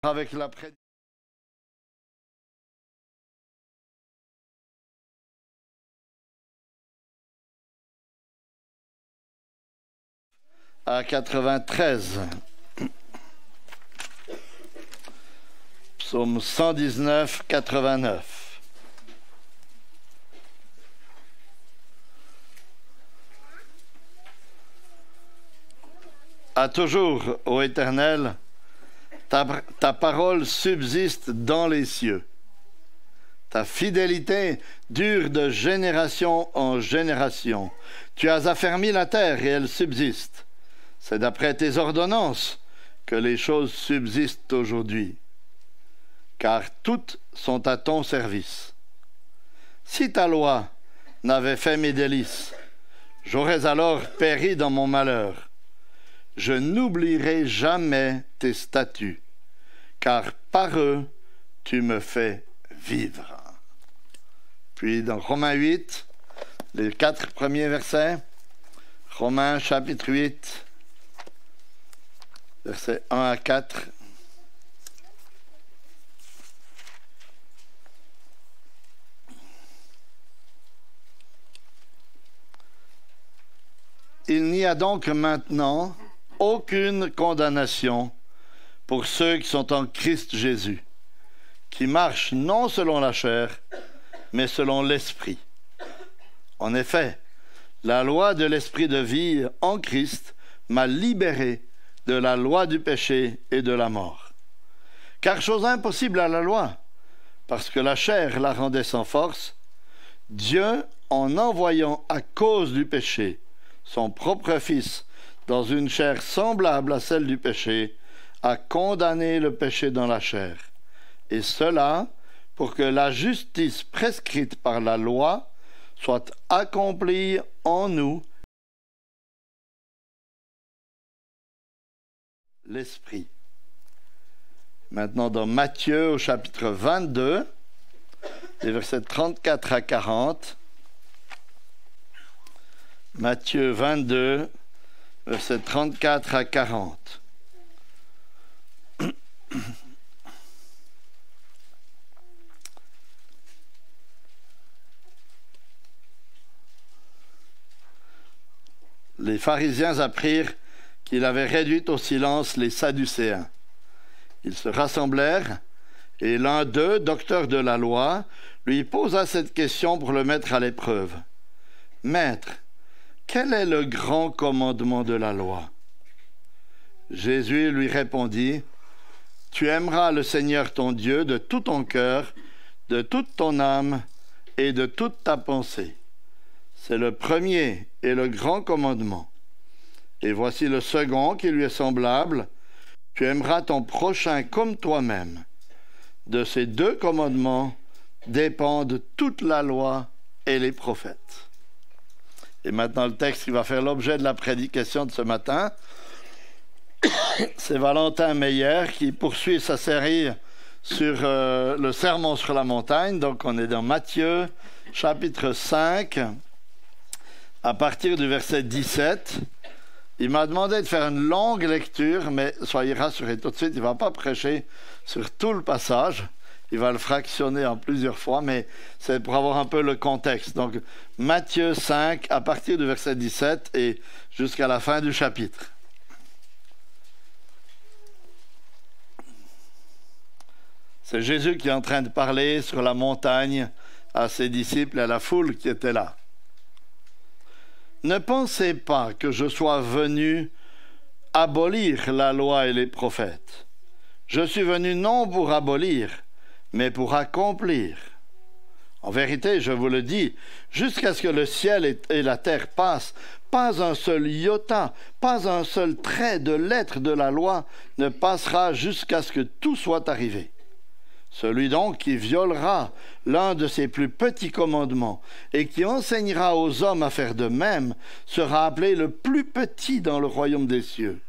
avec la prédication à 93. Psaume 119, 89. À toujours, ô Éternel, ta parole subsiste dans les cieux. Ta fidélité dure de génération en génération. Tu as affermi la terre et elle subsiste. C'est d'après tes ordonnances que les choses subsistent aujourd'hui, car toutes sont à ton service. Si ta loi n'avait fait mes délices, j'aurais alors péri dans mon malheur. Je n'oublierai jamais tes statuts, car par eux, tu me fais vivre. Puis dans Romains 8, les 4 premiers versets, Romains chapitre 8, versets 1 à 4. Il n'y a donc maintenant aucune condamnation pour ceux qui sont en Christ Jésus, qui marchent non selon la chair, mais selon l'Esprit. En effet, la loi de l'Esprit de vie en Christ m'a libéré de la loi du péché et de la mort. Car chose impossible à la loi, parce que la chair la rendait sans force, Dieu, en envoyant à cause du péché son propre Fils dans une chair semblable à celle du péché, a condamné le péché dans la chair. Et cela pour que la justice prescrite par la loi soit accomplie en nous, l'Esprit. Maintenant dans Matthieu au chapitre 22, les versets 34 à 40. Matthieu 22, versets 34 à 40. Les pharisiens apprirent qu'il avait réduit au silence les Sadducéens. Ils se rassemblèrent, et l'un d'eux, docteur de la loi, lui posa cette question pour le mettre à l'épreuve. « Maître, quel est le grand commandement de la loi ?» Jésus lui répondit, « Tu aimeras le Seigneur ton Dieu de tout ton cœur, de toute ton âme et de toute ta pensée. C'est le premier et le grand commandement. Et voici le second qui lui est semblable. Tu aimeras ton prochain comme toi-même. De ces 2 commandements dépendent toute la loi et les prophètes. » Et maintenant, le texte qui va faire l'objet de la prédication de ce matin, c'est Valentin Meyer qui poursuit sa série sur le sermon sur la montagne. Donc, on est dans Matthieu, chapitre 5, à partir du verset 17. Il m'a demandé de faire une longue lecture, mais soyez rassurés tout de suite, il ne va pas prêcher sur tout le passage. Il va le fractionner en plusieurs fois, mais c'est pour avoir un peu le contexte. Donc, Matthieu 5, à partir du verset 17 et jusqu'à la fin du chapitre. C'est Jésus qui est en train de parler sur la montagne à ses disciples et à la foule qui était là. « Ne pensez pas que je sois venu abolir la loi et les prophètes. Je suis venu non pour abolir, mais pour accomplir. En vérité, je vous le dis, jusqu'à ce que le ciel et la terre passent, pas un seul iota, pas un seul trait de lettre de la loi ne passera jusqu'à ce que tout soit arrivé. Celui donc qui violera l'un de ses plus petits commandements et qui enseignera aux hommes à faire de même sera appelé le plus petit dans le royaume des cieux.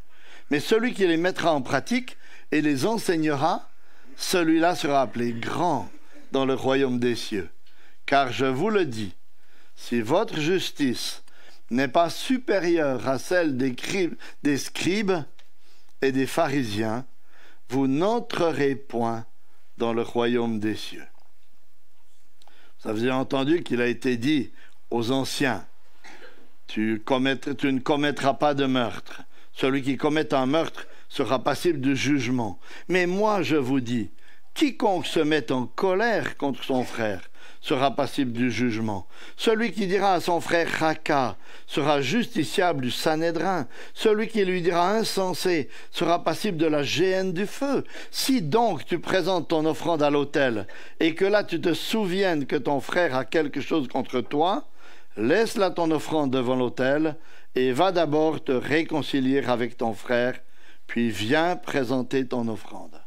Mais celui qui les mettra en pratique et les enseignera, celui-là sera appelé grand dans le royaume des cieux. Car je vous le dis, si votre justice n'est pas supérieure à celle des scribes et des pharisiens, vous n'entrerez point dans le royaume des cieux. Vous avez entendu qu'il a été dit aux anciens, tu ne commettras pas de meurtre. Celui qui commet un meurtre sera passible du jugement. Mais moi, je vous dis, quiconque se met en colère contre son frère sera passible du jugement. Celui qui dira à son frère Raka sera justiciable du Sanhédrin. Celui qui lui dira insensé sera passible de la géhenne du feu. Si donc tu présentes ton offrande à l'autel et que là tu te souviennes que ton frère a quelque chose contre toi, laisse là ton offrande devant l'autel et va d'abord te réconcilier avec ton frère, puis viens présenter ton offrande.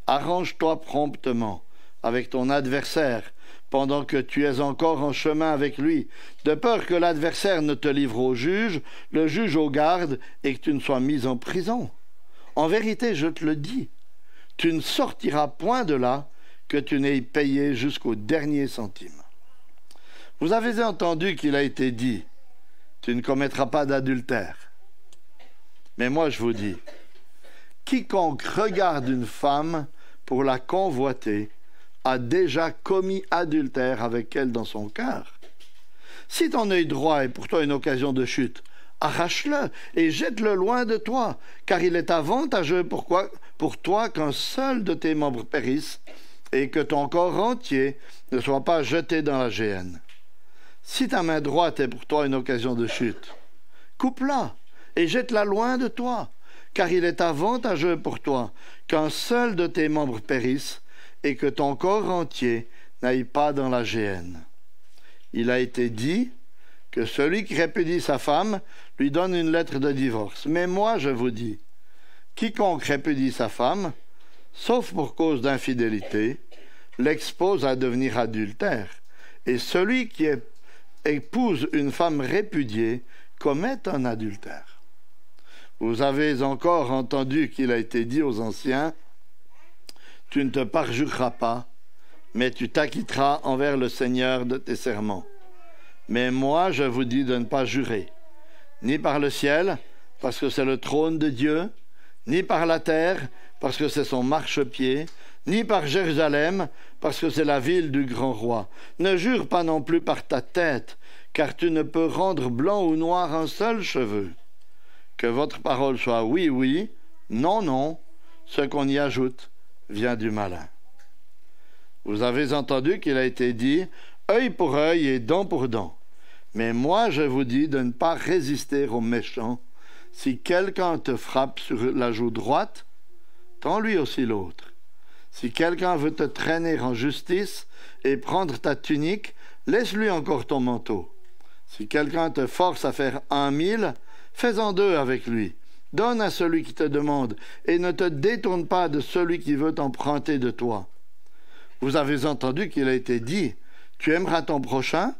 Arrange-toi promptement avec ton adversaire pendant que tu es encore en chemin avec lui, de peur que l'adversaire ne te livre au juge, le juge au garde, et que tu ne sois mis en prison. En vérité, je te le dis, tu ne sortiras point de là que tu n'aies payé jusqu'au dernier centime. Vous avez entendu qu'il a été dit, tu ne commettras pas d'adultère. Mais moi je vous dis, quiconque regarde une femme pour la convoiter a déjà commis adultère avec elle dans son cœur. Si ton œil droit est pour toi une occasion de chute, arrache-le et jette-le loin de toi, car il est avantageux pour toi qu'un seul de tes membres périsse et que ton corps entier ne soit pas jeté dans la géhenne. Si ta main droite est pour toi une occasion de chute, coupe-la et jette-la loin de toi, car il est avantageux pour toi qu'un seul de tes membres périsse et que ton corps entier n'aille pas dans la géhenne. Il a été dit que celui qui répudie sa femme lui donne une lettre de divorce. Mais moi, je vous dis, quiconque répudie sa femme, sauf pour cause d'infidélité, l'expose à devenir adultère. Et celui qui épouse une femme répudiée commet un adultère. Vous avez encore entendu qu'il a été dit aux anciens, tu ne te parjureras pas, mais tu t'acquitteras envers le Seigneur de tes serments. Mais moi, je vous dis de ne pas jurer, ni par le ciel, parce que c'est le trône de Dieu, ni par la terre, parce que c'est son marchepied, ni par Jérusalem, parce que c'est la ville du grand roi. Ne jure pas non plus par ta tête, car tu ne peux rendre blanc ou noir un seul cheveu. Que votre parole soit oui, oui, non, non, ce qu'on y ajoute vient du malin. Vous avez entendu qu'il a été dit œil pour œil et dent pour dent. Mais moi, je vous dis de ne pas résister aux méchants. Si quelqu'un te frappe sur la joue droite, tends lui aussi l'autre. Si quelqu'un veut te traîner en justice et prendre ta tunique, laisse-lui encore ton manteau. Si quelqu'un te force à faire 1000, fais-en 2 avec lui. Donne à celui qui te demande, et ne te détourne pas de celui qui veut emprunter de toi. Vous avez entendu qu'il a été dit, tu aimeras ton prochain,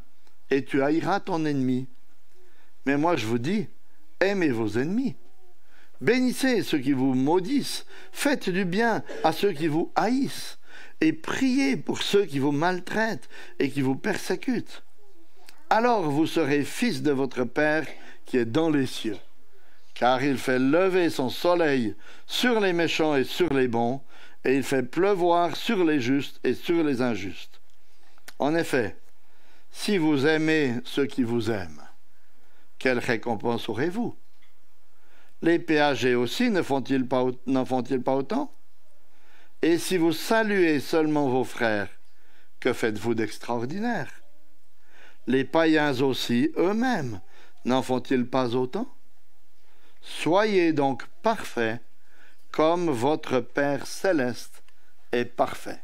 et tu haïras ton ennemi. Mais moi je vous dis, aimez vos ennemis. Bénissez ceux qui vous maudissent, faites du bien à ceux qui vous haïssent, et priez pour ceux qui vous maltraitent et qui vous persécutent. Alors vous serez fils de votre Père qui est dans les cieux. Car il fait lever son soleil sur les méchants et sur les bons, et il fait pleuvoir sur les justes et sur les injustes. En effet, si vous aimez ceux qui vous aiment, quelle récompense aurez-vous? Les péagers aussi n'en font-ils pas autant? Et si vous saluez seulement vos frères, que faites-vous d'extraordinaire? Les païens aussi, eux-mêmes, n'en font-ils pas autant? Soyez donc parfaits, comme votre Père céleste est parfait.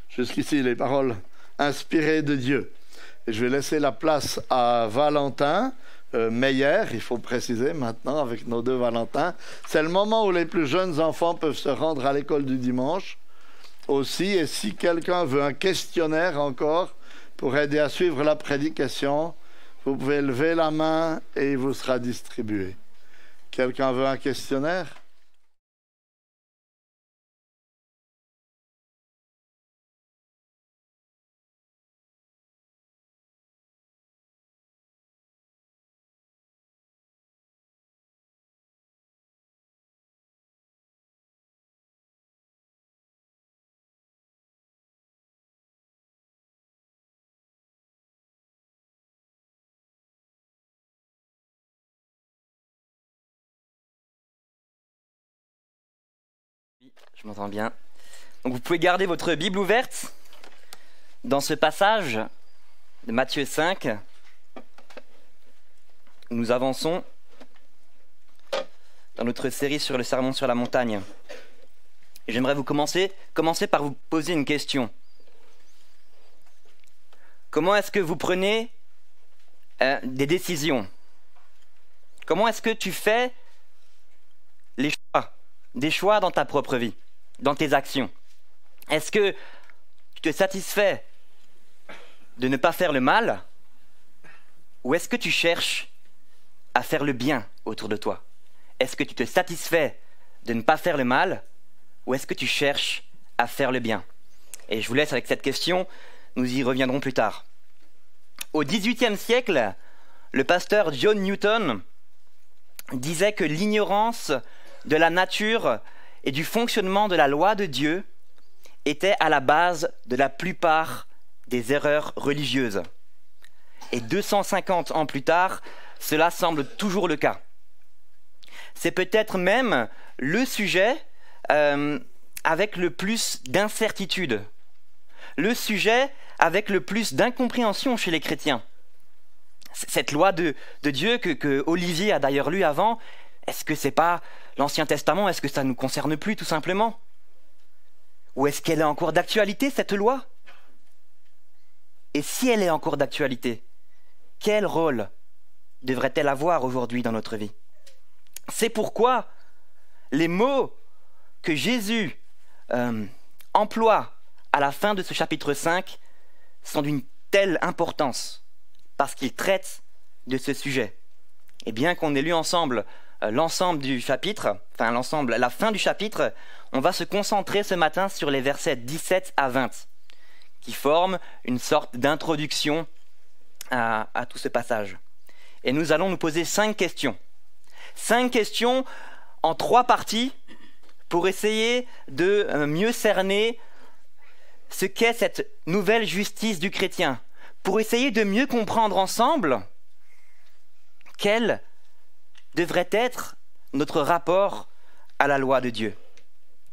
Jusqu'ici, les paroles inspirées de Dieu. Et je vais laisser la place à Valentin Meyer, il faut préciser maintenant avec nos 2 Valentins. C'est le moment où les plus jeunes enfants peuvent se rendre à l'école du dimanche aussi. Et si quelqu'un veut un questionnaire encore pour aider à suivre la prédication, vous pouvez lever la main et il vous sera distribué. Quelqu'un veut un questionnaire? Oui, je m'entends bien. Donc vous pouvez garder votre Bible ouverte dans ce passage de Matthieu 5. Nous avançons dans notre série sur le sermon sur la montagne. Et j'aimerais commencer par vous poser une question. Comment est-ce que vous prenez des décisions? Comment est-ce que tu fais des choix dans ta propre vie, dans tes actions? Est-ce que tu te satisfais de ne pas faire le mal, ou est-ce que tu cherches à faire le bien autour de toi? Est-ce que tu te satisfais de ne pas faire le mal, ou est-ce que tu cherches à faire le bien? Et je vous laisse avec cette question, nous y reviendrons plus tard. Au XVIIIe siècle, le pasteur John Newton disait que l'ignorance de la nature et du fonctionnement de la loi de Dieu était à la base de la plupart des erreurs religieuses. Et 250 ans plus tard, cela semble toujours le cas. C'est peut-être même le sujet avec le plus d'incertitude, le sujet avec le plus d'incompréhension chez les chrétiens. Cette loi de Dieu que Olivier a d'ailleurs lu avant, est-ce que c'est pas l'Ancien Testament? Est-ce que ça ne nous concerne plus tout simplement? Ou est-ce qu'elle est encore d'actualité, cette loi? Et si elle est encore d'actualité, quel rôle devrait-elle avoir aujourd'hui dans notre vie? C'est pourquoi les mots que Jésus emploie à la fin de ce chapitre 5 sont d'une telle importance, parce qu'ils traitent de ce sujet. Et bien qu'on ait lu ensemble l'ensemble du chapitre, la fin du chapitre, on va se concentrer ce matin sur les versets 17 à 20, qui forment une sorte d'introduction à tout ce passage. Et nous allons nous poser 5 questions. 5 questions en 3 parties pour essayer de mieux cerner ce qu'est cette nouvelle justice du chrétien, pour essayer de mieux comprendre ensemble quel devrait être notre rapport à la loi de Dieu.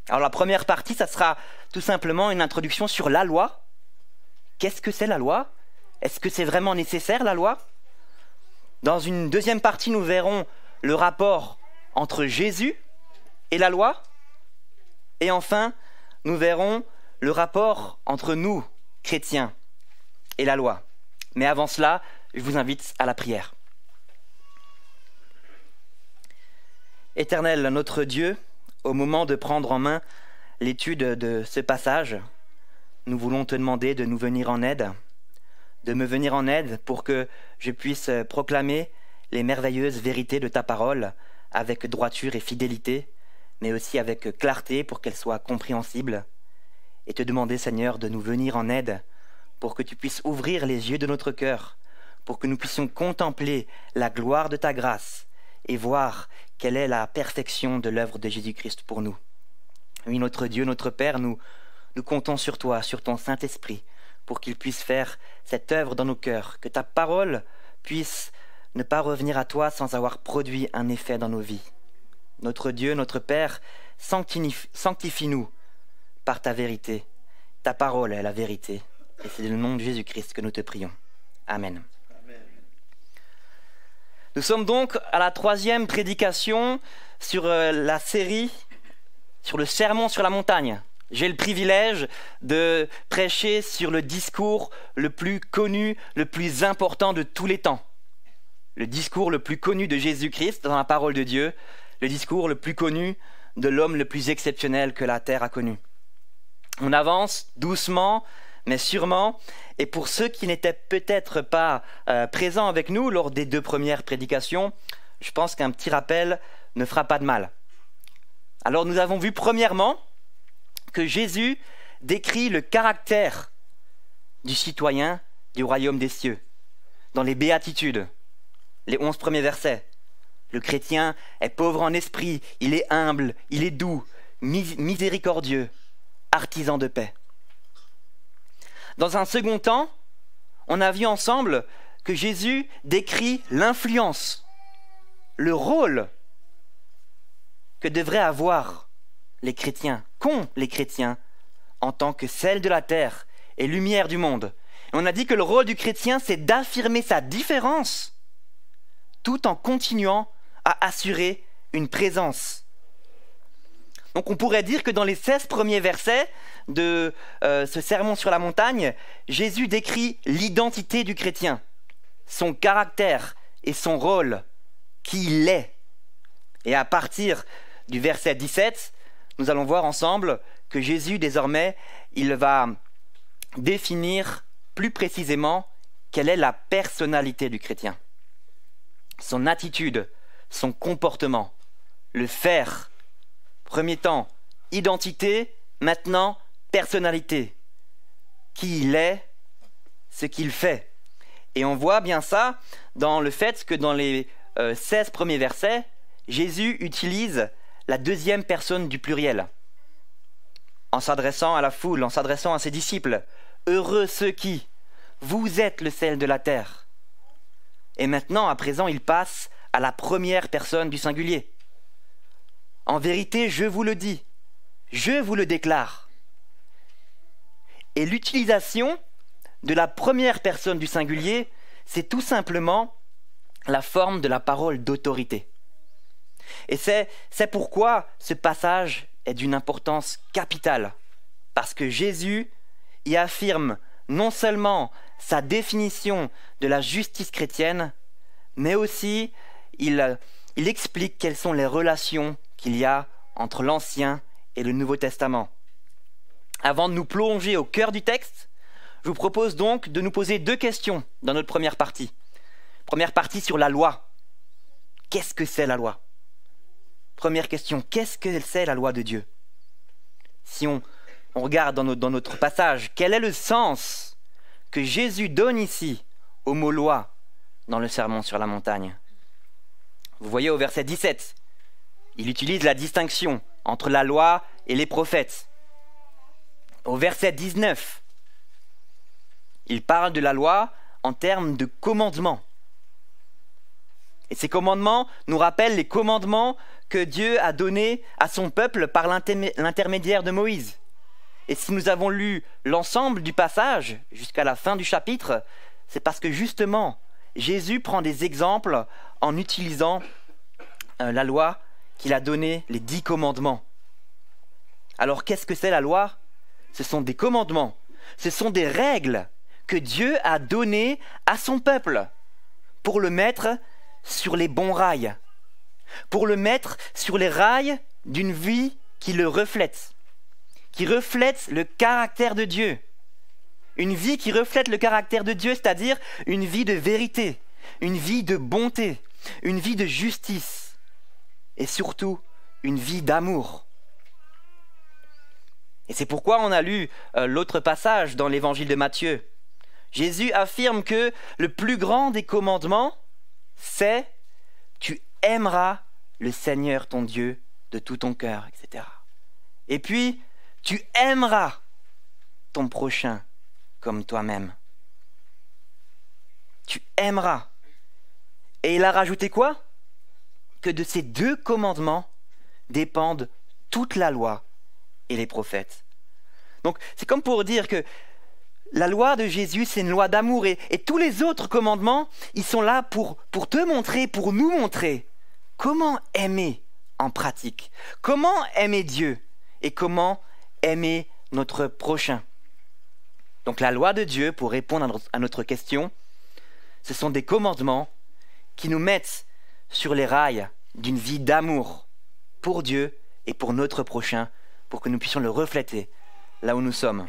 Alors la première partie, ça sera tout simplement une introduction sur la loi. Qu'est-ce que c'est la loi? Est-ce que c'est vraiment nécessaire, la loi? Dans une deuxième partie, nous verrons le rapport entre Jésus et la loi. Et enfin, nous verrons le rapport entre nous, chrétiens, et la loi. Mais avant cela, je vous invite à la prière. Éternel, notre Dieu, au moment de prendre en main l'étude de ce passage, nous voulons te demander de nous venir en aide, de me venir en aide pour que je puisse proclamer les merveilleuses vérités de ta parole avec droiture et fidélité, mais aussi avec clarté pour qu'elles soient compréhensibles, et te demander, Seigneur, de nous venir en aide pour que tu puisses ouvrir les yeux de notre cœur, pour que nous puissions contempler la gloire de ta grâce et voir quelle est la perfection de l'œuvre de Jésus-Christ pour nous. Oui, notre Dieu, notre Père, nous comptons sur toi, sur ton Saint-Esprit, pour qu'il puisse faire cette œuvre dans nos cœurs, que ta parole puisse ne pas revenir à toi sans avoir produit un effet dans nos vies. Notre Dieu, notre Père, sanctifie-nous par ta vérité. Ta parole est la vérité. Et c'est dans le nom de Jésus-Christ que nous te prions. Amen. Amen. Nous sommes donc à la 3e prédication sur la série sur le sermon sur la montagne. J'ai le privilège de prêcher sur le discours le plus connu, le plus important de tous les temps. Le discours le plus connu de Jésus-Christ dans la parole de Dieu, le discours le plus connu de l'homme le plus exceptionnel que la terre a connu. On avance doucement, mais sûrement, et pour ceux qui n'étaient peut-être pas présents avec nous lors des 2 premières prédications, je pense qu'un petit rappel ne fera pas de mal. Alors nous avons vu premièrement que Jésus décrit le caractère du citoyen du royaume des cieux dans les béatitudes, les 11 premiers versets. Le chrétien est pauvre en esprit, il est humble, il est doux, miséricordieux, artisan de paix. Dans un second temps, on a vu ensemble que Jésus décrit l'influence, le rôle que devrait avoir qu'ont les chrétiens en tant que sel de la terre et lumière du monde. Et on a dit que le rôle du chrétien, c'est d'affirmer sa différence tout en continuant à assurer une présence. Donc on pourrait dire que dans les 16 premiers versets de ce sermon sur la montagne, Jésus décrit l'identité du chrétien, son caractère et son rôle, qui il est. Et à partir du verset 17, nous allons voir ensemble que Jésus, désormais, il va définir plus précisément quelle est la personnalité du chrétien. Son attitude, son comportement, le faire. Premier temps, identité, maintenant, personnalité. Qui il est, ce qu'il fait. Et on voit bien ça dans le fait que dans les 16 premiers versets, Jésus utilise la deuxième personne du pluriel. En s'adressant à la foule, en s'adressant à ses disciples. Heureux ceux qui, vous êtes le sel de la terre. Et maintenant, à présent, il passe à la première personne du singulier. En vérité, je vous le dis, je vous le déclare. Et l'utilisation de la première personne du singulier, c'est tout simplement la forme de la parole d'autorité. Et c'est pourquoi ce passage est d'une importance capitale. Parce que Jésus y affirme non seulement sa définition de la justice chrétienne, mais aussi il explique quelles sont les relations qu'il y a entre l'Ancien et le Nouveau Testament. Avant de nous plonger au cœur du texte, je vous propose donc de nous poser 2 questions dans notre première partie. Première partie sur la loi. Qu'est-ce que c'est la loi ? Première question, qu'est-ce que c'est la loi de Dieu ? Si on regarde dans notre passage, quel est le sens que Jésus donne ici au mot loi dans le sermon sur la montagne ? Vous voyez au verset 17, il utilise la distinction entre la loi et les prophètes. Au verset 19, il parle de la loi en termes de commandements. Et ces commandements nous rappellent les commandements que Dieu a donnés à son peuple par l'intermédiaire de Moïse. Et si nous avons lu l'ensemble du passage jusqu'à la fin du chapitre, c'est parce que justement, Jésus prend des exemples en utilisant la loi qu'il a donnée, les 10 commandements. Alors qu'est-ce que c'est la loi ? Ce sont des commandements, ce sont des règles que Dieu a données à son peuple pour le mettre sur les bons rails, pour le mettre sur les rails d'une vie qui le reflète, qui reflète le caractère de Dieu. Une vie qui reflète le caractère de Dieu, c'est-à-dire une vie de vérité, une vie de bonté, une vie de justice et surtout une vie d'amour. Et c'est pourquoi on a lu l'autre passage dans l'évangile de Matthieu. Jésus affirme que le plus grand des commandements, c'est « tu aimeras le Seigneur ton Dieu de tout ton cœur, etc. » Et puis, tu aimeras ton prochain comme toi-même. Tu aimeras. Et il a rajouté quoi ? Que de ces 2 commandements dépendent toute la loi et les prophètes. Donc, c'est comme pour dire que la loi de Jésus, c'est une loi d'amour. Et tous les autres commandements, ils sont là pour te montrer, pour nous montrer comment aimer en pratique. Comment aimer Dieu et comment aimer notre prochain. Donc la loi de Dieu, pour répondre à notre question, ce sont des commandements qui nous mettent sur les rails d'une vie d'amour pour Dieu et pour notre prochain, pour que nous puissions le refléter là où nous sommes.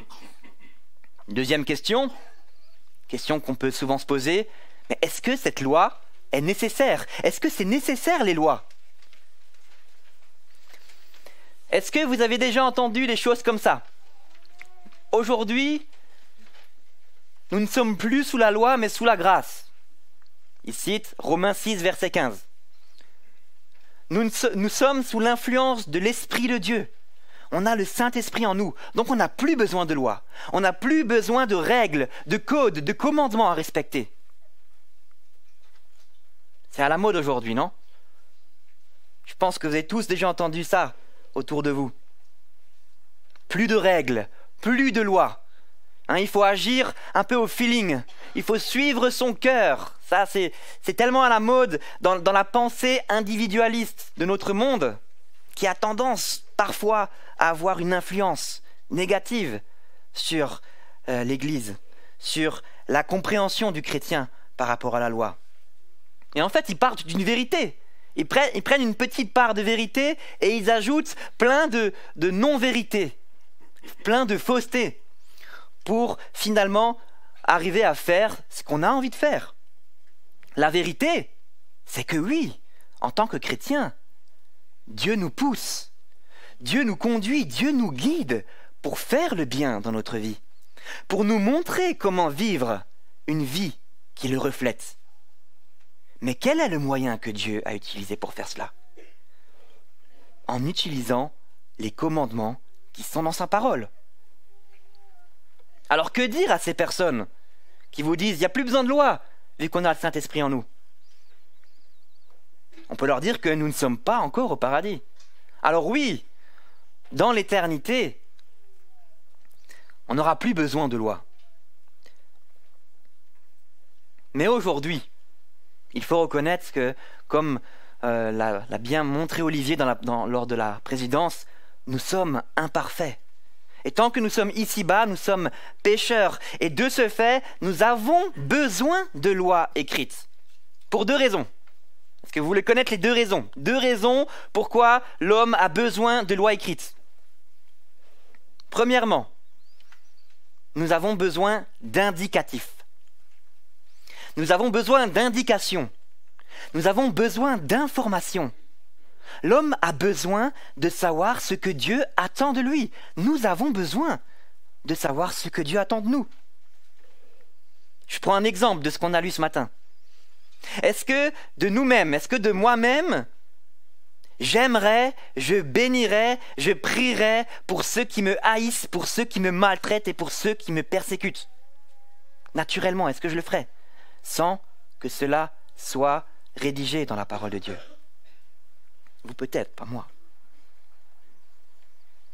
Deuxième question qu'on peut souvent se poser, mais est-ce que cette loi est nécessaire ? Est-ce que c'est nécessaire les lois ? Est-ce que vous avez déjà entendu des choses comme ça ? Aujourd'hui, nous ne sommes plus sous la loi, mais sous la grâce. Il cite Romains 6, verset 15. Nous sommes sous l'influence de l'Esprit de Dieu. On a le Saint-Esprit en nous, donc on n'a plus besoin de loi. On n'a plus besoin de règles, de codes, de commandements à respecter. C'est à la mode aujourd'hui, non ? Je pense que vous avez tous déjà entendu ça autour de vous. plus de règles, plus de lois. Il faut agir un peu au feeling, il faut suivre son cœur. Ça, c'est tellement à la mode dans la pensée individualiste de notre monde qui a tendance parfois à avoir une influence négative sur l'Église, sur la compréhension du chrétien par rapport à la loi. Et en fait, ils partent d'une vérité. Ils prennent une petite part de vérité et ils ajoutent plein de non-vérités, plein de faussetés, pour finalement arriver à faire ce qu'on a envie de faire. La vérité, c'est que oui, en tant que chrétien, Dieu nous pousse, Dieu nous conduit, Dieu nous guide pour faire le bien dans notre vie, pour nous montrer comment vivre une vie qui le reflète. Mais quel est le moyen que Dieu a utilisé pour faire cela? En utilisant les commandements qui sont dans sa parole. Alors que dire à ces personnes qui vous disent « il n'y a plus besoin de loi, vu qu'on a le Saint-Esprit en nous ». On peut leur dire que nous ne sommes pas encore au paradis. Alors oui, dans l'éternité, on n'aura plus besoin de loi. Mais aujourd'hui, il faut reconnaître que, comme l'a bien montré Olivier lors de la présidence, nous sommes imparfaits. Et tant que nous sommes ici-bas, nous sommes pécheurs. Et de ce fait, nous avons besoin de lois écrites. Pour deux raisons. Est-ce que vous voulez connaître les deux raisons? Deux raisons pourquoi l'homme a besoin de lois écrites. Premièrement, nous avons besoin d'indicatifs. Nous avons besoin d'indications. Nous avons besoin d'informations. L'homme a besoin de savoir ce que Dieu attend de lui. Nous avons besoin de savoir ce que Dieu attend de nous. Je prends un exemple de ce qu'on a lu ce matin. Est-ce que de nous-mêmes, est-ce que de moi-même, j'aimerais, je bénirais, je prierais pour ceux qui me haïssent, pour ceux qui me maltraitent et pour ceux qui me persécutent? Naturellement, est-ce que je le ferais sans que cela soit rédigé dans la parole de Dieu? Vous peut-être, pas moi.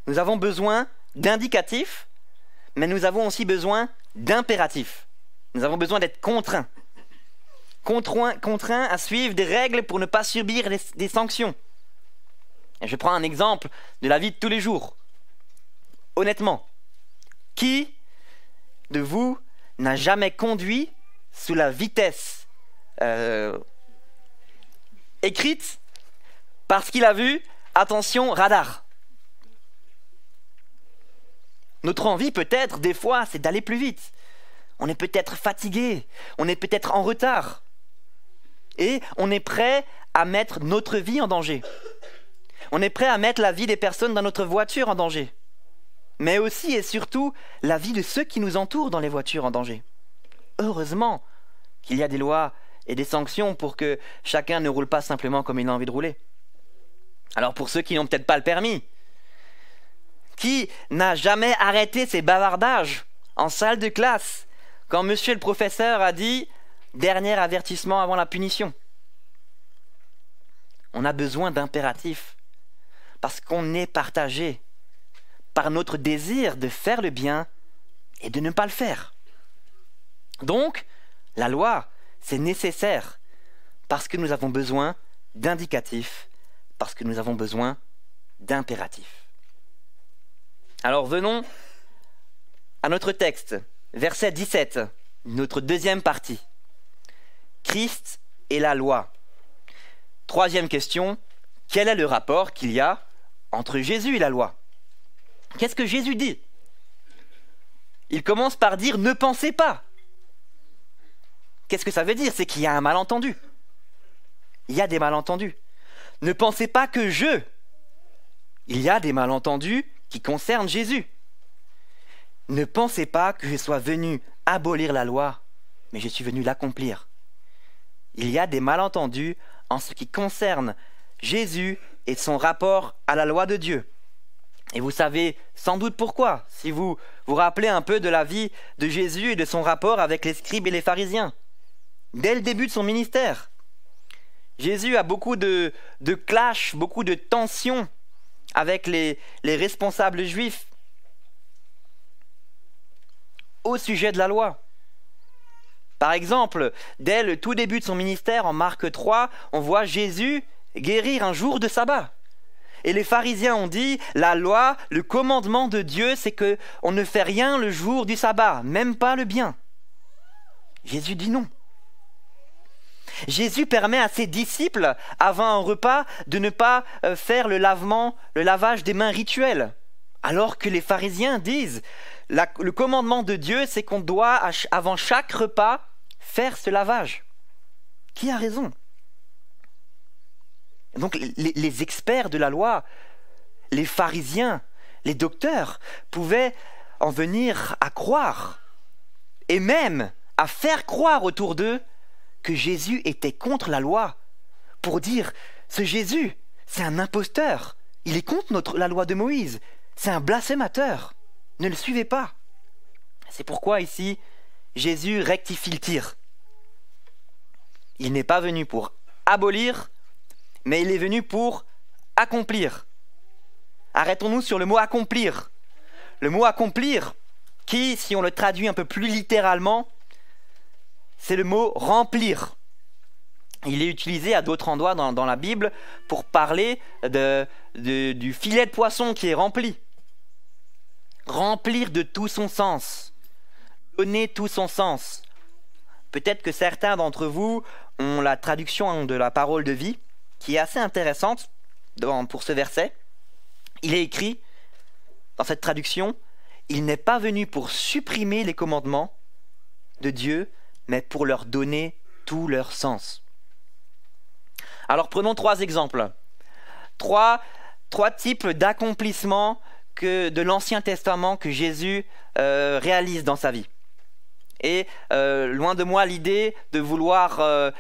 Nous avons besoin d'indicatifs, mais nous avons aussi besoin d'impératifs. Nous avons besoin d'être contraints. Contraints à suivre des règles pour ne pas subir des sanctions. Et je prends un exemple de la vie de tous les jours. Honnêtement, qui de vous n'a jamais conduit sous la vitesse écrite parce qu'il a vu, attention, radar? Notre envie peut-être, des fois, c'est d'aller plus vite. On est peut-être fatigué, on est peut-être en retard. Et on est prêt à mettre notre vie en danger. On est prêt à mettre la vie des personnes dans notre voiture en danger. Mais aussi et surtout, la vie de ceux qui nous entourent dans les voitures en danger. Heureusement qu'il y a des lois et des sanctions pour que chacun ne roule pas simplement comme il a envie de rouler. Alors pour ceux qui n'ont peut-être pas le permis, qui n'a jamais arrêté ses bavardages en salle de classe quand monsieur le professeur a dit « dernier avertissement avant la punition ». On a besoin d'impératifs parce qu'on est partagé par notre désir de faire le bien et de ne pas le faire. Donc, la loi, c'est nécessaire parce que nous avons besoin d'indicatifs, parce que nous avons besoin d'impératifs. Alors venons à notre texte, verset 17, notre deuxième partie. Christ et la loi. Troisième question, quel est le rapport qu'il y a entre Jésus et la loi? Qu'est-ce que Jésus dit? Il commence par dire « ne pensez pas ». Qu'est-ce que ça veut dire? C'est qu'il y a un malentendu. Il y a des malentendus. Ne pensez pas que je. Il y a des malentendus qui concernent Jésus. Ne pensez pas que je sois venu abolir la loi, mais je suis venu l'accomplir. Il y a des malentendus en ce qui concerne Jésus et son rapport à la loi de Dieu. Et vous savez sans doute pourquoi, si vous vous rappelez un peu de la vie de Jésus et de son rapport avec les scribes et les pharisiens. Dès le début de son ministère, Jésus a beaucoup de clashs, beaucoup de tensions avec les responsables juifs au sujet de la loi. Par exemple, dès le tout début de son ministère, en Marc 3, on voit Jésus guérir un jour de sabbat. Et les pharisiens ont dit, la loi, le commandement de Dieu, c'est qu'on ne fait rien le jour du sabbat, même pas le bien. Jésus dit non. Jésus permet à ses disciples, avant un repas, de ne pas faire le lavage des mains rituel. Alors que les pharisiens disent, le commandement de Dieu, c'est qu'on doit, avant chaque repas, faire ce lavage. Qui a raison? Donc les experts de la loi, les pharisiens, les docteurs, pouvaient en venir à croire, et même à faire croire autour d'eux que Jésus était contre la loi, pour dire, ce Jésus, c'est un imposteur, il est contre la loi de Moïse, c'est un blasphémateur, ne le suivez pas. C'est pourquoi ici, Jésus rectifie le tir. Il n'est pas venu pour abolir, mais il est venu pour accomplir. Arrêtons-nous sur le mot accomplir. Le mot accomplir, qui, si on le traduit un peu plus littéralement, c'est le mot remplir. Il est utilisé à d'autres endroits dans la Bible pour parler du filet de poisson qui est rempli. Remplir de tout son sens. Donner tout son sens. Peut-être que certains d'entre vous ont la traduction de la parole de vie, qui est assez intéressante pour ce verset. Il est écrit dans cette traduction, « Il n'est pas venu pour supprimer les commandements de Dieu, mais pour leur donner tout leur sens. » Alors prenons 3 exemples. Trois types d'accomplissements de l'Ancien Testament que Jésus réalise dans sa vie. Et loin de moi l'idée de vouloir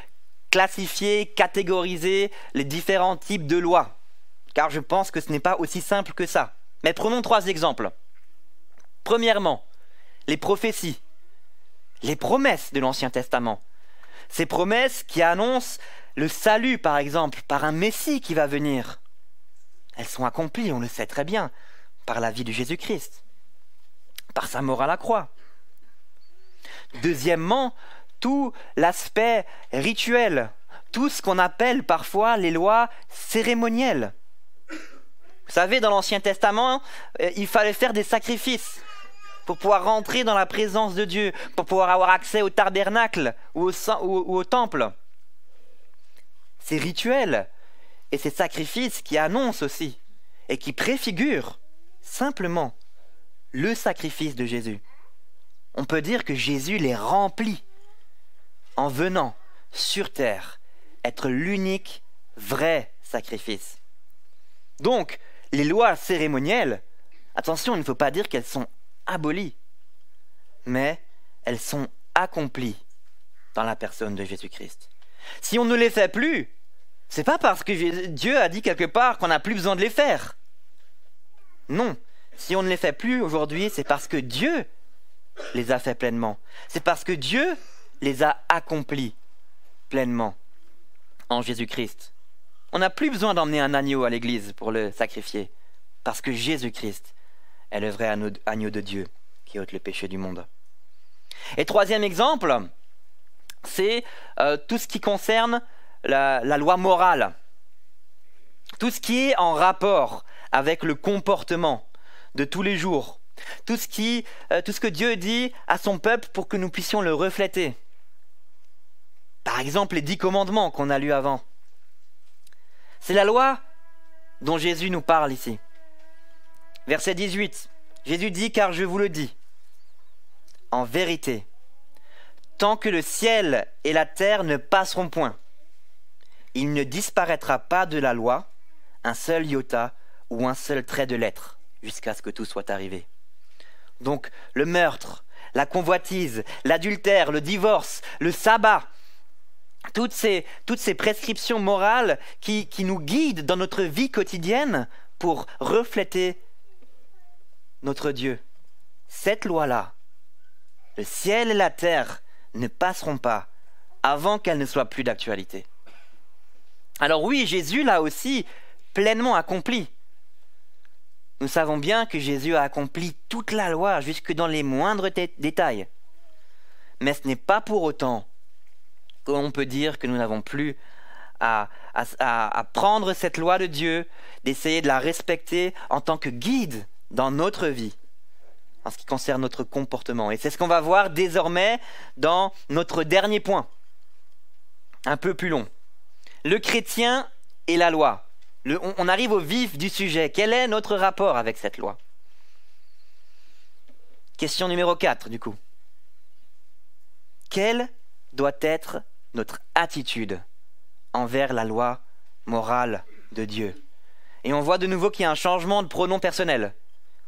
classifier, catégoriser les différents types de lois, car je pense que ce n'est pas aussi simple que ça. Mais prenons 3 exemples. Premièrement, les prophéties, les promesses de l'Ancien Testament. Ces promesses qui annoncent le salut, par exemple, par un Messie qui va venir. Elles sont accomplies, on le sait très bien, par la vie de Jésus-Christ, par sa mort à la croix. Deuxièmement, tout l'aspect rituel, tout ce qu'on appelle parfois les lois cérémonielles. Vous savez, dans l'Ancien Testament, il fallait faire des sacrifices pour pouvoir rentrer dans la présence de Dieu, pour pouvoir avoir accès au tabernacle ou au temple. Ces rituels et ces sacrifices qui annoncent aussi et qui préfigurent simplement le sacrifice de Jésus. On peut dire que Jésus les remplit en venant sur terre être l'unique vrai sacrifice. Donc, les lois cérémonielles, attention, il ne faut pas dire qu'elles sont abolies, mais elles sont accomplies dans la personne de Jésus-Christ. Si on ne les fait plus, c'est pas parce que Dieu a dit quelque part qu'on n'a plus besoin de les faire. Non, si on ne les fait plus aujourd'hui, c'est parce que Dieu les a fait pleinement. C'est parce que Dieu les a accomplis pleinement en Jésus-Christ. On n'a plus besoin d'emmener un agneau à l'église pour le sacrifier, parce que Jésus-Christ est le vrai agneau de Dieu qui ôte le péché du monde. Et 3e exemple, c'est tout ce qui concerne la loi morale. Tout ce qui est en rapport avec le comportement de tous les jours. Tout ce que Dieu dit à son peuple pour que nous puissions le refléter. Par exemple, les 10 commandements qu'on a lus avant. C'est la loi dont Jésus nous parle ici. Verset 18. Jésus dit, car je vous le dis, en vérité, tant que le ciel et la terre ne passeront point, il ne disparaîtra pas de la loi un seul iota ou un seul trait de lettre, jusqu'à ce que tout soit arrivé. Donc le meurtre, la convoitise, l'adultère, le divorce, le sabbat, toutes ces prescriptions morales qui nous guident dans notre vie quotidienne pour refléter notre Dieu. Cette loi-là, le ciel et la terre ne passeront pas avant qu'elle ne soit plus d'actualité. Alors oui, Jésus l'a aussi pleinement accompli. nous savons bien que Jésus a accompli toute la loi jusque dans les moindres détails. Mais ce n'est pas pour autant qu'on peut dire que nous n'avons plus à prendre cette loi de Dieu, d'essayer de la respecter en tant que guide dans notre vie, en ce qui concerne notre comportement. Et c'est ce qu'on va voir désormais dans notre dernier point, un peu plus long. Le chrétien et la loi. On arrive au vif du sujet. Quel est notre rapport avec cette loi? Question numéro 4, du coup. Quelle doit être notre attitude envers la loi morale de Dieu? Et on voit de nouveau qu'il y a un changement de pronom personnel.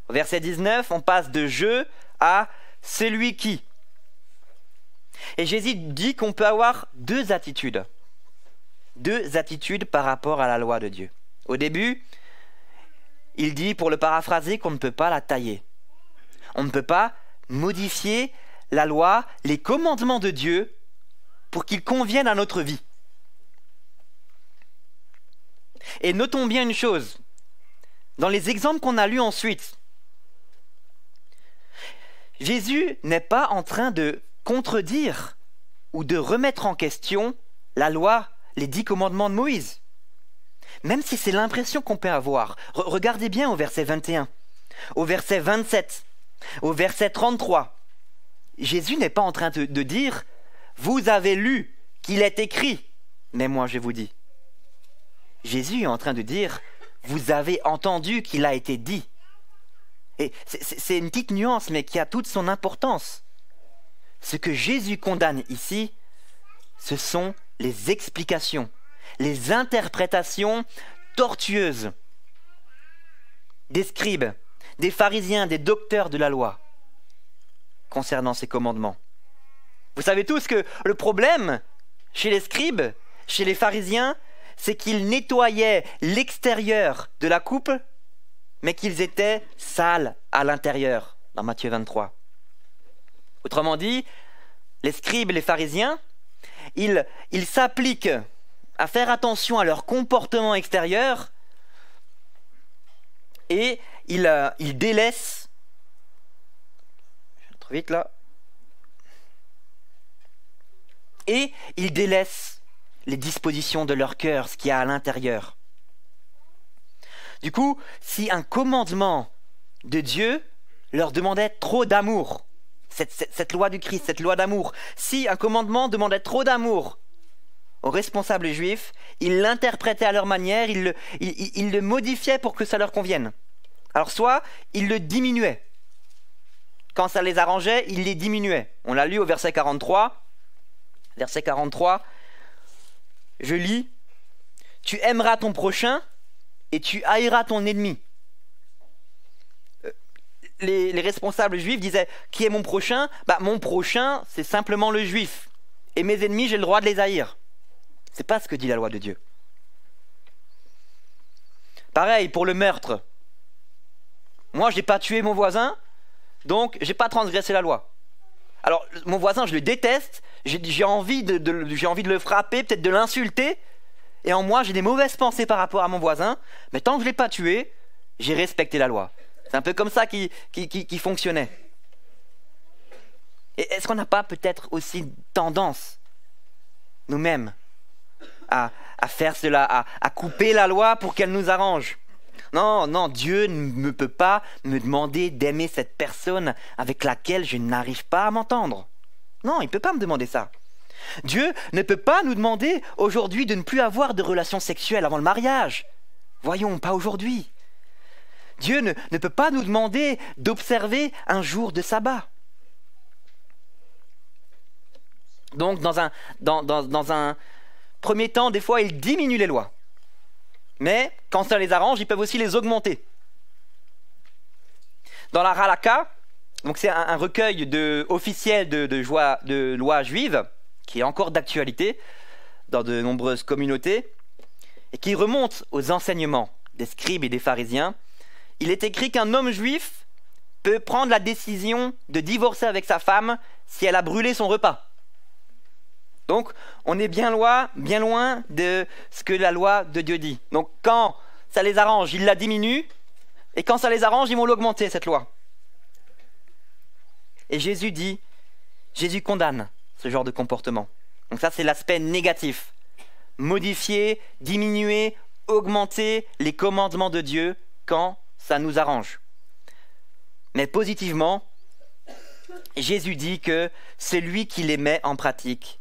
Au verset 19, on passe de « je » à « celui qui ». Et Jésus dit qu'on peut avoir deux attitudes par rapport à la loi de Dieu. Au début, il dit, pour le paraphraser, qu'on ne peut pas la tailler. On ne peut pas modifier la loi, les commandements de Dieu, pour qu'ils conviennent à notre vie. Et notons bien une chose, dans les exemples qu'on a lus ensuite, Jésus n'est pas en train de contredire ou de remettre en question la loi, les 10 commandements de Moïse. Même si c'est l'impression qu'on peut avoir. Regardez bien au verset 21, au verset 27, au verset 33. Jésus n'est pas en train de dire « Vous avez lu qu'il est écrit, mais moi je vous dis ». Jésus est en train de dire « Vous avez entendu qu'il a été dit ». Et c'est une petite nuance, mais qui a toute son importance. Ce que Jésus condamne ici, ce sont les explications, les interprétations tortueuses des scribes, des pharisiens, des docteurs de la loi concernant ces commandements. Vous savez tous que le problème chez les scribes, chez les pharisiens, c'est qu'ils nettoyaient l'extérieur de la coupe, mais qu'ils étaient sales à l'intérieur, dans Matthieu 23. Autrement dit, les scribes et les pharisiens, ils s'appliquent à faire attention à leur comportement extérieur et ils délaissent, je vais trop vite là, et ils délaissent les dispositions de leur cœur, ce qu'il y a à l'intérieur. Du coup, si un commandement de Dieu leur demandait trop d'amour, cette loi du Christ, cette loi d'amour, si un commandement demandait trop d'amour aux responsables juifs, ils l'interprétaient à leur manière, ils le modifiaient pour que ça leur convienne. Alors soit ils le diminuaient. Quand ça les arrangeait, ils les diminuaient. On l'a lu au verset 43. Verset 43, je lis « Tu aimeras ton prochain et tu haïras ton ennemi. » Les responsables juifs disaient « Qui est mon prochain ?» Mon prochain, c'est simplement le juif. Et mes ennemis, j'ai le droit de les haïr. C'est pas ce que dit la loi de Dieu. Pareil pour le meurtre. Moi, je n'ai pas tué mon voisin, donc je n'ai pas transgressé la loi. Alors, mon voisin, je le déteste, j'ai envie de le frapper, peut-être de l'insulter, et en moi, j'ai des mauvaises pensées par rapport à mon voisin, mais tant que je ne l'ai pas tué, j'ai respecté la loi. C'est un peu comme ça qui fonctionnait. Et est-ce qu'on n'a pas peut-être aussi tendance, nous-mêmes, à faire cela, à couper la loi pour qu'elle nous arrange? Non, Dieu ne peut pas me demander d'aimer cette personne avec laquelle je n'arrive pas à m'entendre. Non, il ne peut pas me demander ça. Dieu ne peut pas nous demander aujourd'hui de ne plus avoir de relations sexuelles avant le mariage. Voyons, pas aujourd'hui. Dieu ne peut pas nous demander d'observer un jour de sabbat. Donc, dans un premier temps, des fois, il diminue les lois. Mais quand ça les arrange, ils peuvent aussi les augmenter. Dans la Halakha, donc c'est un recueil officiel de lois juives, qui est encore d'actualité dans de nombreuses communautés, et qui remonte aux enseignements des scribes et des pharisiens. Il est écrit qu'un homme juif peut prendre la décision de divorcer avec sa femme si elle a brûlé son repas. Donc, on est bien loin de ce que la loi de Dieu dit. Donc, quand ça les arrange, ils la diminuent, Et quand ça les arrange, ils vont l'augmenter, cette loi. Et Jésus condamne ce genre de comportement. Donc ça, c'est l'aspect négatif. Modifier, diminuer, augmenter les commandements de Dieu quand ça nous arrange. Mais positivement, Jésus dit que celui qui les met en pratique,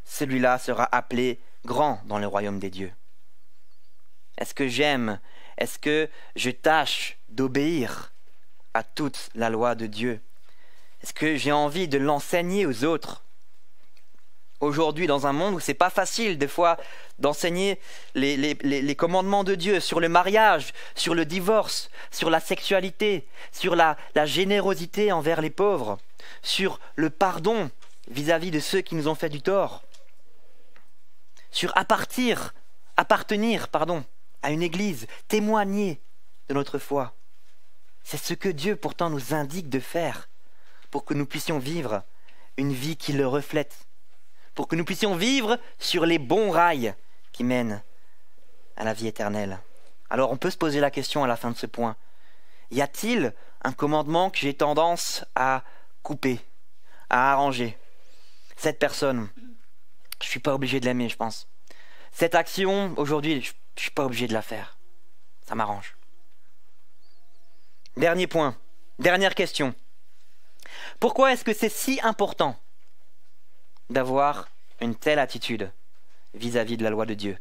celui-là sera appelé grand dans le royaume des dieux. Est-ce que j'aime, est-ce que je tâche d'obéir à toute la loi de Dieu? Est-ce que j'ai envie de l'enseigner aux autres? Aujourd'hui, dans un monde où c'est pas facile des fois d'enseigner les commandements de Dieu sur le mariage, sur le divorce, sur la sexualité, sur la générosité envers les pauvres, sur le pardon vis-à-vis de ceux qui nous ont fait du tort, sur appartenir à une église, témoigner de notre foi. C'est ce que Dieu pourtant nous indique de faire pour que nous puissions vivre une vie qui le reflète, pour que nous puissions vivre sur les bons rails qui mènent à la vie éternelle. Alors on peut se poser la question à la fin de ce point. Y a-t-il un commandement que j'ai tendance à couper, à arranger? Cette personne, je ne suis pas obligé de l'aimer, je pense. Cette action, aujourd'hui, je ne suis pas obligé de la faire. Ça m'arrange. Dernier point, dernière question. Pourquoi est-ce que c'est si important d'avoir une telle attitude vis-à-vis de la loi de Dieu?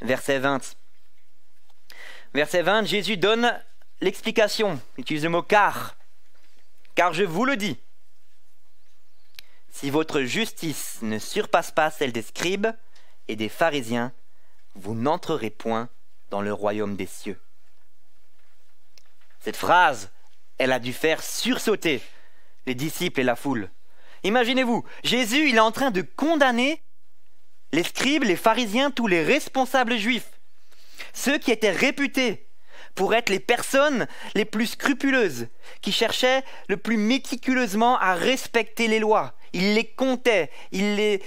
Verset 20. Verset 20, Jésus donne l'explication. Il utilise le mot « car ». « Car je vous le dis, si votre justice ne surpasse pas celle des scribes et des pharisiens, vous n'entrerez point dans le royaume des cieux. » Cette phrase, elle a dû faire sursauter les disciples et la foule. Imaginez-vous, Jésus, il est en train de condamner les scribes, les pharisiens, tous les responsables juifs, ceux qui étaient réputés pour être les personnes les plus scrupuleuses, qui cherchaient le plus méticuleusement à respecter les lois. Ils les comptaient, ils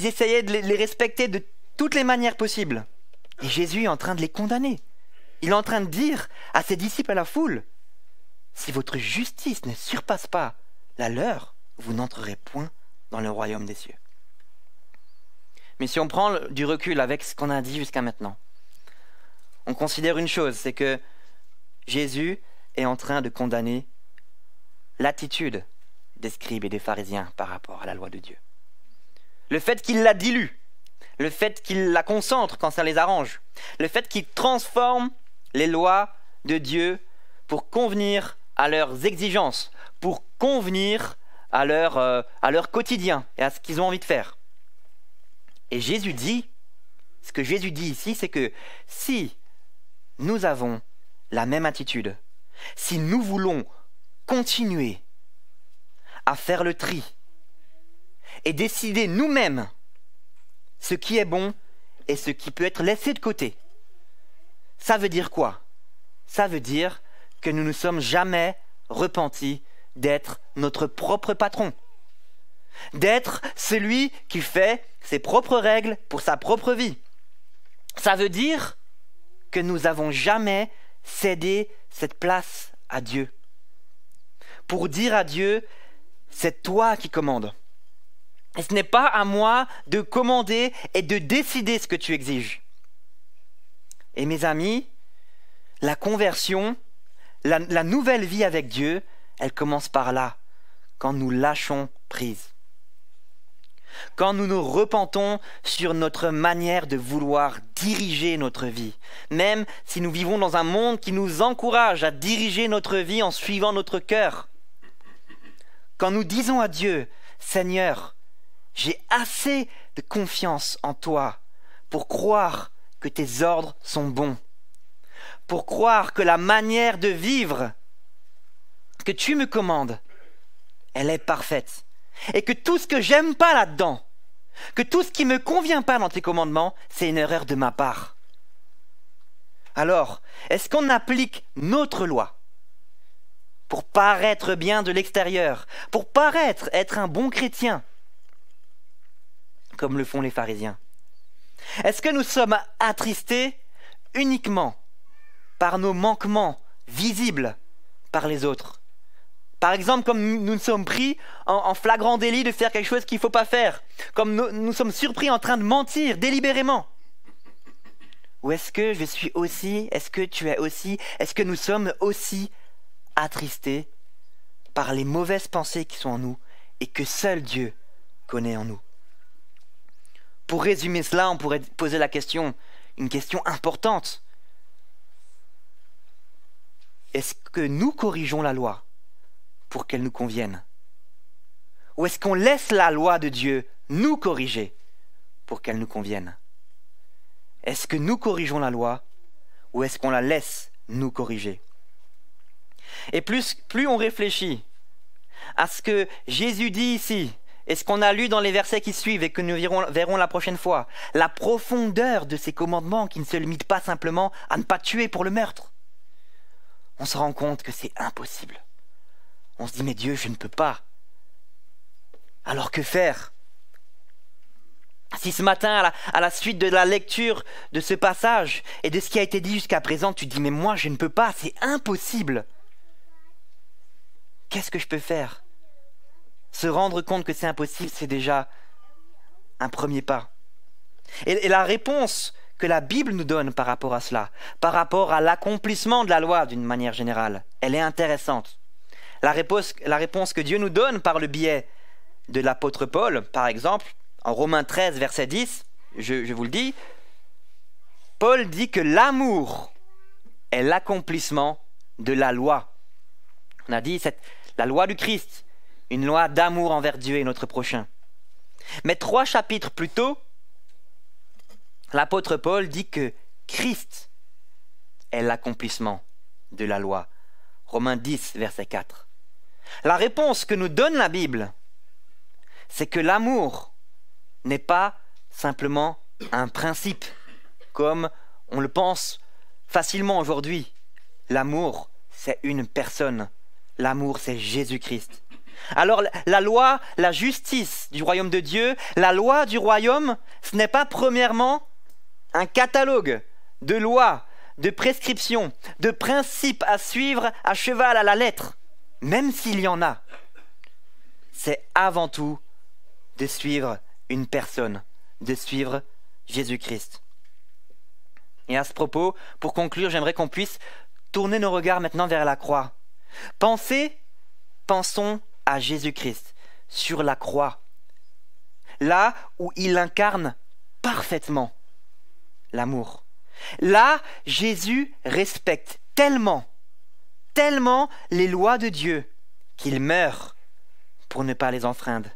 essayaient de les respecter de toutes les manières possibles. Et Jésus est en train de les condamner. Il est en train de dire à ses disciples, à la foule, si votre justice ne surpasse pas la leur, vous n'entrerez point dans le royaume des cieux. Mais si on prend du recul avec ce qu'on a dit jusqu'à maintenant, on considère une chose, c'est que Jésus est en train de condamner l'attitude des scribes et des pharisiens par rapport à la loi de Dieu. Le fait qu'il la dilue, le fait qu'il la concentre quand ça les arrange, le fait qu'il transforme les lois de Dieu pour convenir à leurs exigences, pour convenir à leur quotidien et à ce qu'ils ont envie de faire. Et Jésus dit, ce que Jésus dit ici, c'est que si nous avons la même attitude, si nous voulons continuer à faire le tri et décider nous-mêmes ce qui est bon et ce qui peut être laissé de côté, ça veut dire quoi? Ça veut dire que nous ne sommes jamais repentis d'être notre propre patron, d'être celui qui fait ses propres règles pour sa propre vie. Ça veut dire que nous n'avons jamais cédé cette place à Dieu, pour dire à Dieu, c'est toi qui commandes. Et ce n'est pas à moi de commander et de décider ce que tu exiges. Et mes amis, la conversion, la nouvelle vie avec Dieu, elle commence par là, quand nous lâchons prise. Quand nous nous repentons sur notre manière de vouloir diriger notre vie, même si nous vivons dans un monde qui nous encourage à diriger notre vie en suivant notre cœur. Quand nous disons à Dieu, Seigneur, j'ai assez de confiance en toi pour croire que tes ordres sont bons, pour croire que la manière de vivre que tu me commandes, elle est parfaite. Et que tout ce que j'aime pas là-dedans, que tout ce qui me convient pas dans tes commandements, c'est une erreur de ma part. Alors, est-ce qu'on applique notre loi pour paraître bien de l'extérieur, pour paraître être un bon chrétien, comme le font les pharisiens? Est-ce que nous sommes attristés uniquement par nos manquements visible par les autres. Par exemple, comme nous sommes pris en flagrant délit de faire quelque chose qu'il ne faut pas faire, comme nous sommes surpris en train de mentir délibérément. Ou est-ce que je suis aussi, est-ce que tu es aussi, est-ce que nous sommes aussi attristés par les mauvaises pensées qui sont en nous et que seul Dieu connaît en nous? Pour résumer cela, on pourrait poser la question, une question importante. Est-ce que nous corrigeons la loi pour qu'elle nous convienne? Ou est-ce qu'on laisse la loi de Dieu nous corriger pour qu'elle nous convienne? Est-ce que nous corrigeons la loi ou est-ce qu'on la laisse nous corriger? Et plus on réfléchit à ce que Jésus dit ici, et ce qu'on a lu dans les versets qui suivent et que nous verrons la prochaine fois, la profondeur de ces commandements qui ne se limitent pas simplement à ne pas tuer pour le meurtre, on se rend compte que c'est impossible. On se dit, mais Dieu, je ne peux pas. Alors que faire? Si ce matin, à la suite de la lecture de ce passage et de ce qui a été dit jusqu'à présent, tu te dis, mais moi, je ne peux pas, c'est impossible. Qu'est-ce que je peux faire? Se rendre compte que c'est impossible, c'est déjà un premier pas. Et la réponse que la Bible nous donne par rapport à cela, par rapport à l'accomplissement de la loi d'une manière générale, elle est intéressante. La réponse que Dieu nous donne par le biais de l'apôtre Paul, par exemple, en Romains 13, verset 10, je vous le dis, Paul dit que l'amour est l'accomplissement de la loi. On a dit la loi du Christ, une loi d'amour envers Dieu et notre prochain. Mais 3 chapitres plus tôt, l'apôtre Paul dit que Christ est l'accomplissement de la loi. Romains 10, verset 4. La réponse que nous donne la Bible, c'est que l'amour n'est pas simplement un principe, comme on le pense facilement aujourd'hui. L'amour, c'est une personne. L'amour, c'est Jésus-Christ. Alors la loi, la justice du royaume de Dieu, la loi du royaume, ce n'est pas premièrement un catalogue de lois, de prescriptions, de principes à suivre à cheval à la lettre, même s'il y en a. C'est avant tout de suivre une personne, de suivre Jésus-Christ. Et à ce propos, pour conclure, j'aimerais qu'on puisse tourner nos regards maintenant vers la croix. Pensons à Jésus-Christ sur la croix, là où il incarne parfaitement l'amour. Là, Jésus respecte tellement les lois de Dieu qu'il meurt pour ne pas les enfreindre.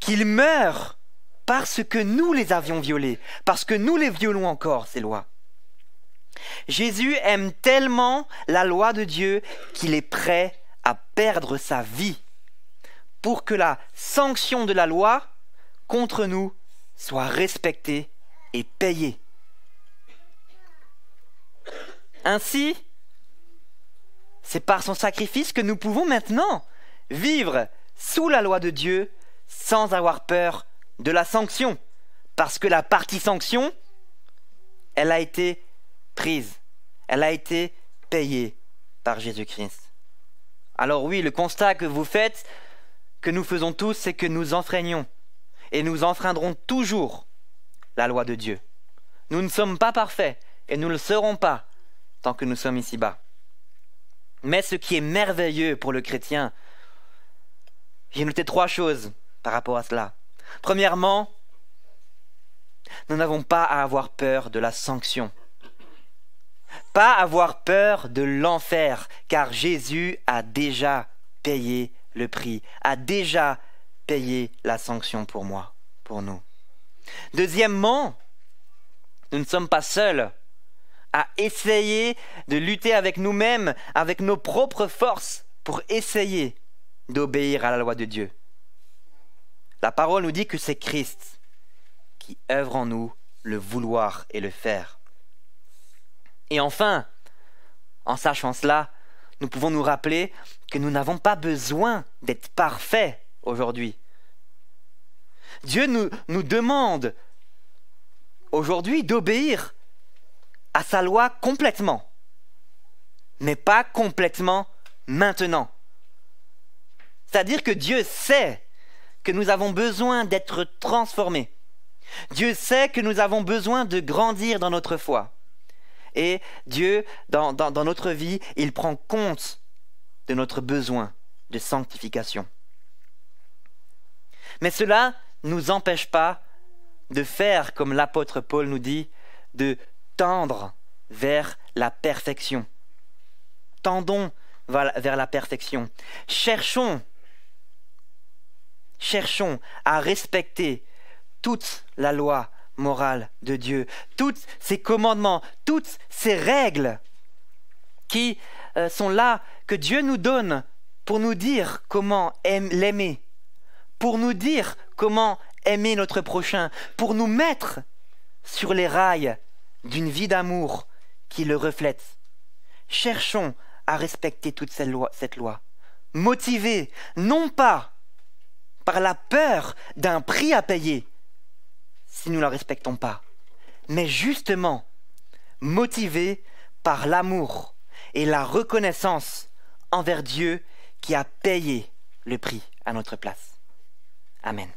Qu'il meurt parce que nous les avions violées, parce que nous les violons encore, ces lois. Jésus aime tellement la loi de Dieu qu'il est prêt à perdre sa vie pour que la sanction de la loi contre nous soit respectée et payée. Ainsi, c'est par son sacrifice que nous pouvons maintenant vivre sous la loi de Dieu sans avoir peur de la sanction, parce que la partie sanction, elle a été prise, elle a été payée par Jésus-Christ. Alors oui, le constat que vous faites, que nous faisons tous, c'est que nous enfreignons et nous enfreindrons toujours la loi de Dieu. Nous ne sommes pas parfaits et nous ne le serons pas tant que nous sommes ici-bas. Mais ce qui est merveilleux pour le chrétien, j'ai noté 3 choses par rapport à cela. Premièrement, nous n'avons pas à avoir peur de la sanction. Pas avoir peur de l'enfer, car Jésus a déjà payé le prix, a déjà payé la sanction pour moi, pour nous. Deuxièmement, nous ne sommes pas seuls à essayer de lutter avec nous-mêmes, avec nos propres forces, pour essayer d'obéir à la loi de Dieu. La parole nous dit que c'est Christ qui œuvre en nous le vouloir et le faire. Et enfin, en sachant cela, nous pouvons nous rappeler que nous n'avons pas besoin d'être parfaits aujourd'hui. Dieu nous demande aujourd'hui d'obéir à sa loi complètement. mais pas complètement maintenant. C'est-à-dire que Dieu sait que nous avons besoin d'être transformés. Dieu sait que nous avons besoin de grandir dans notre foi. Et Dieu, dans notre vie, il prend compte de notre besoin de sanctification. Mais cela ne nous empêche pas de faire, comme l'apôtre Paul nous dit, de tendre vers la perfection. Tendons vers la perfection. Cherchons à respecter toute la loi morale de Dieu, tous ses commandements, toutes ces règles qui sont là, que Dieu nous donne pour nous dire comment l'aimer, pour nous dire comment aimer notre prochain, pour nous mettre sur les rails d'une vie d'amour qui le reflète. Cherchons à respecter toute cette loi, motivés non pas par la peur d'un prix à payer si nous ne la respectons pas, mais justement motivés par l'amour et la reconnaissance envers Dieu qui a payé le prix à notre place. Amen.